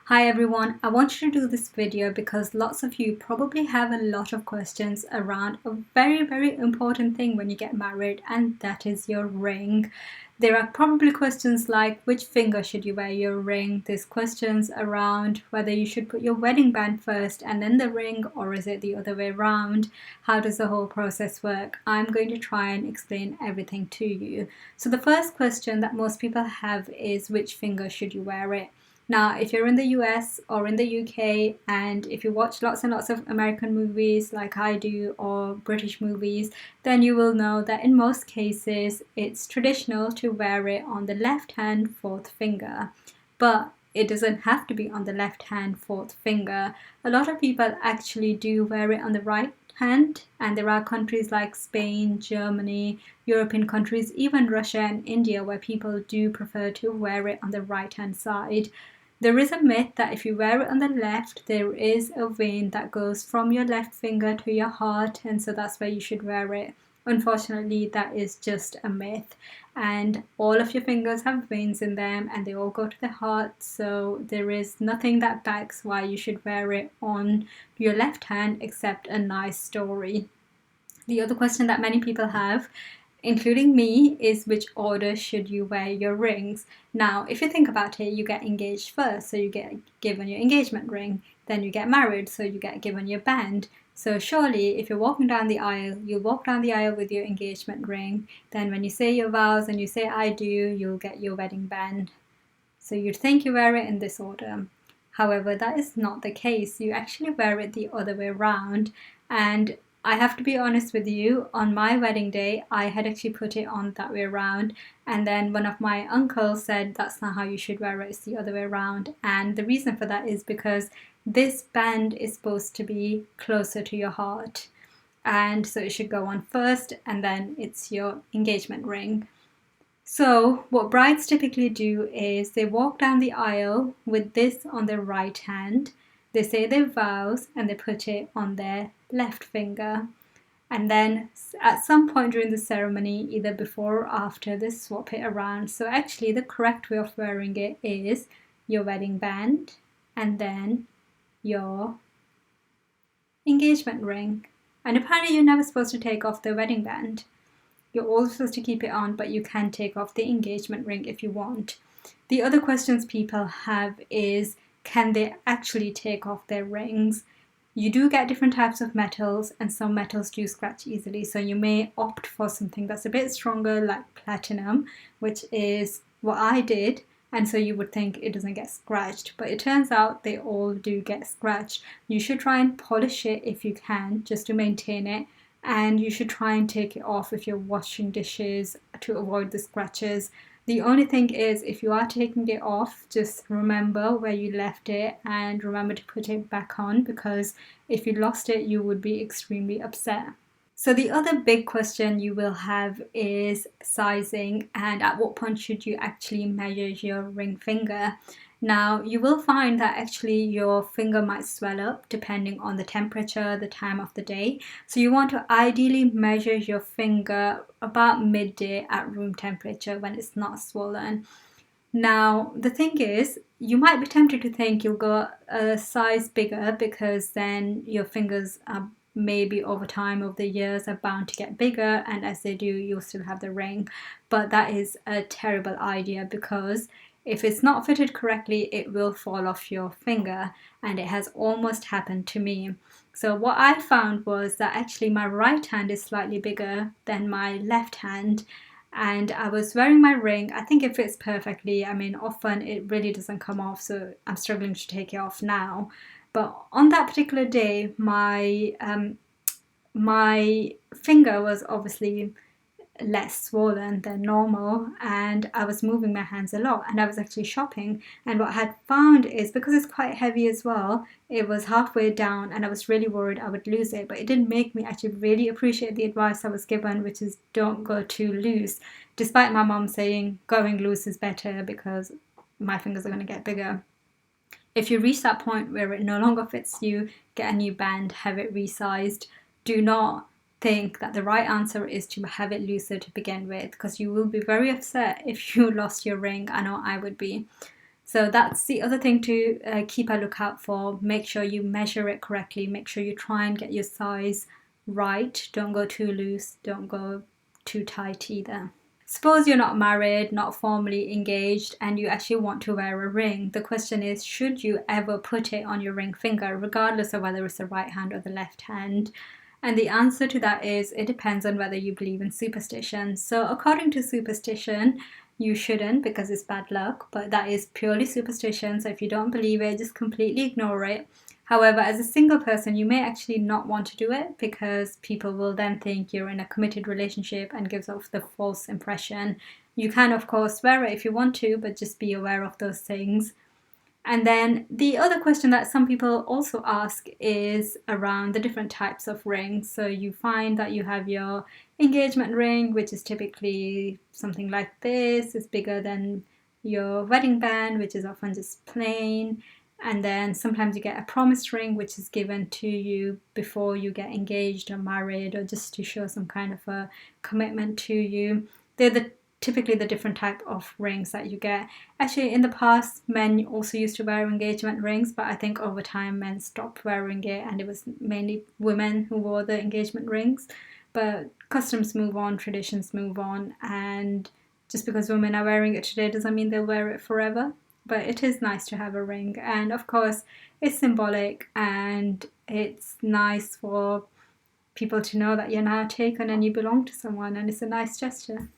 Hi everyone, I wanted to do this video because lots of you probably have a lot of questions around a very important thing when you get married, and that is your ring. There are probably questions like which finger should you wear your ring? There's questions around whether you should put your wedding band first and then the ring, or is it the other way around? How does the whole process work? I'm going to try and explain everything to you. So the first question that most people have is which finger should you wear it? Now, if you're in the US or in the UK, and if you watch lots and lots of American movies like I do, or British movies, then you will know that in most cases it's traditional to wear it on the left hand fourth finger. But it doesn't have to be on the left hand fourth finger. A lot of people actually do wear it on the right hand, and there are countries like Spain, Germany, European countries, even Russia and India, where people do prefer to wear it on the right hand side. There is a myth that if you wear it on the left, there is a vein that goes from your left finger to your heart, and so that's where you should wear it. Unfortunately, that is just a myth, and all of your fingers have veins in them and they all go to the heart, so there is nothing that backs why you should wear it on your left hand except a nice story. The other question that many people have, including me, is which order should you wear your rings? Now, if you think about it, you get engaged first, so you get given your engagement ring. Then you get married, so you get given your band. So surely, if you're walking down the aisle, you'll walk down the aisle with your engagement ring. Then when you say your vows and you say I do, you'll get your wedding band. So you'd think you wear it in this order. However, that is not the case. You actually wear it the other way around. And I have to be honest with you, on my wedding day, I had actually put it on that way around. And then one of my uncles said that's not how you should wear it, it's the other way around. And the reason for that is because this band is supposed to be closer to your heart. And so it should go on first, and then it's your engagement ring. So what brides typically do is they walk down the aisle with this on their right hand, they say their vows, and they put it on their left finger. And then at some point during the ceremony, either before or after, they swap it around. So actually the correct way of wearing it is your wedding band and then your engagement ring. And apparently you're never supposed to take off the wedding band. You're also supposed to keep it on, but you can take off the engagement ring if you want. The other questions people have is, can they actually take off their rings? You do get different types of metals, and some metals do scratch easily, so you may opt for something that's a bit stronger, like platinum, which is what I did, and so you would think it doesn't get scratched, but it turns out they all do get scratched. You should try and polish it if you can, just to maintain it, and you should try and take it off if you're washing dishes to avoid the scratches. The only thing is, if you are taking it off, just remember where you left it and remember to put it back on, because if you lost it, you would be extremely upset. So the other big question you will have is sizing, and at what point should you actually measure your ring finger. Now, you will find that actually your finger might swell up depending on the temperature, the time of the day. So you want to ideally measure your finger about midday at room temperature when it's not swollen. Now, the thing is, you might be tempted to think you'll go a size bigger because then your fingers are maybe over time, over the years, are bound to get bigger, and as they do, you'll still have the ring. But that is a terrible idea, because if it's not fitted correctly, it will fall off your finger, and it has almost happened to me. So what I found was that actually my right hand is slightly bigger than my left hand, and I was wearing my ring. I think it fits perfectly. I mean, often it really doesn't come off, so I'm struggling to take it off now. But on that particular day, my finger was obviously less swollen than normal, and I was moving my hands a lot, and I was actually shopping, and what I had found is, because it's quite heavy as well, it was halfway down and I was really worried I would lose it. But it did make me actually really appreciate the advice I was given, which is don't go too loose, despite my mom saying going loose is better because my fingers are going to get bigger. If you reach that point where it no longer fits you, get a new band, have it resized. Do not think that the right answer is to have it looser to begin with, because you will be very upset if you lost your ring. I know I would be. So that's the other thing to keep a lookout for. Make sure you measure it correctly. Make sure you try and get your size right. Don't go too loose. Don't go too tight either. Suppose you're not married, not formally engaged, and you actually want to wear a ring. The question is, should you ever put it on your ring finger, regardless of whether it's the right hand or the left hand? And the answer to that is, it depends on whether you believe in superstition. So according to superstition, you shouldn't, because it's bad luck, but that is purely superstition. So if you don't believe it, just completely ignore it. However, as a single person, you may actually not want to do it, because people will then think you're in a committed relationship and gives off the false impression. You can, of course, wear it if you want to, but just be aware of those things. And then the other question that some people also ask is around the different types of rings. So you find that you have your engagement ring, which is typically something like this. It's bigger than your wedding band, which is often just plain. And then sometimes you get a promise ring, which is given to you before you get engaged or married, or just to show some kind of a commitment to you. They're typically the different type of rings that you get. Actually, in the past, men also used to wear engagement rings, but I think over time men stopped wearing it, and it was mainly women who wore the engagement rings. But customs move on, traditions move on, and just because women are wearing it today doesn't mean they'll wear it forever. But it is nice to have a ring, and of course it's symbolic, and it's nice for people to know that you're now taken and you belong to someone, and it's a nice gesture.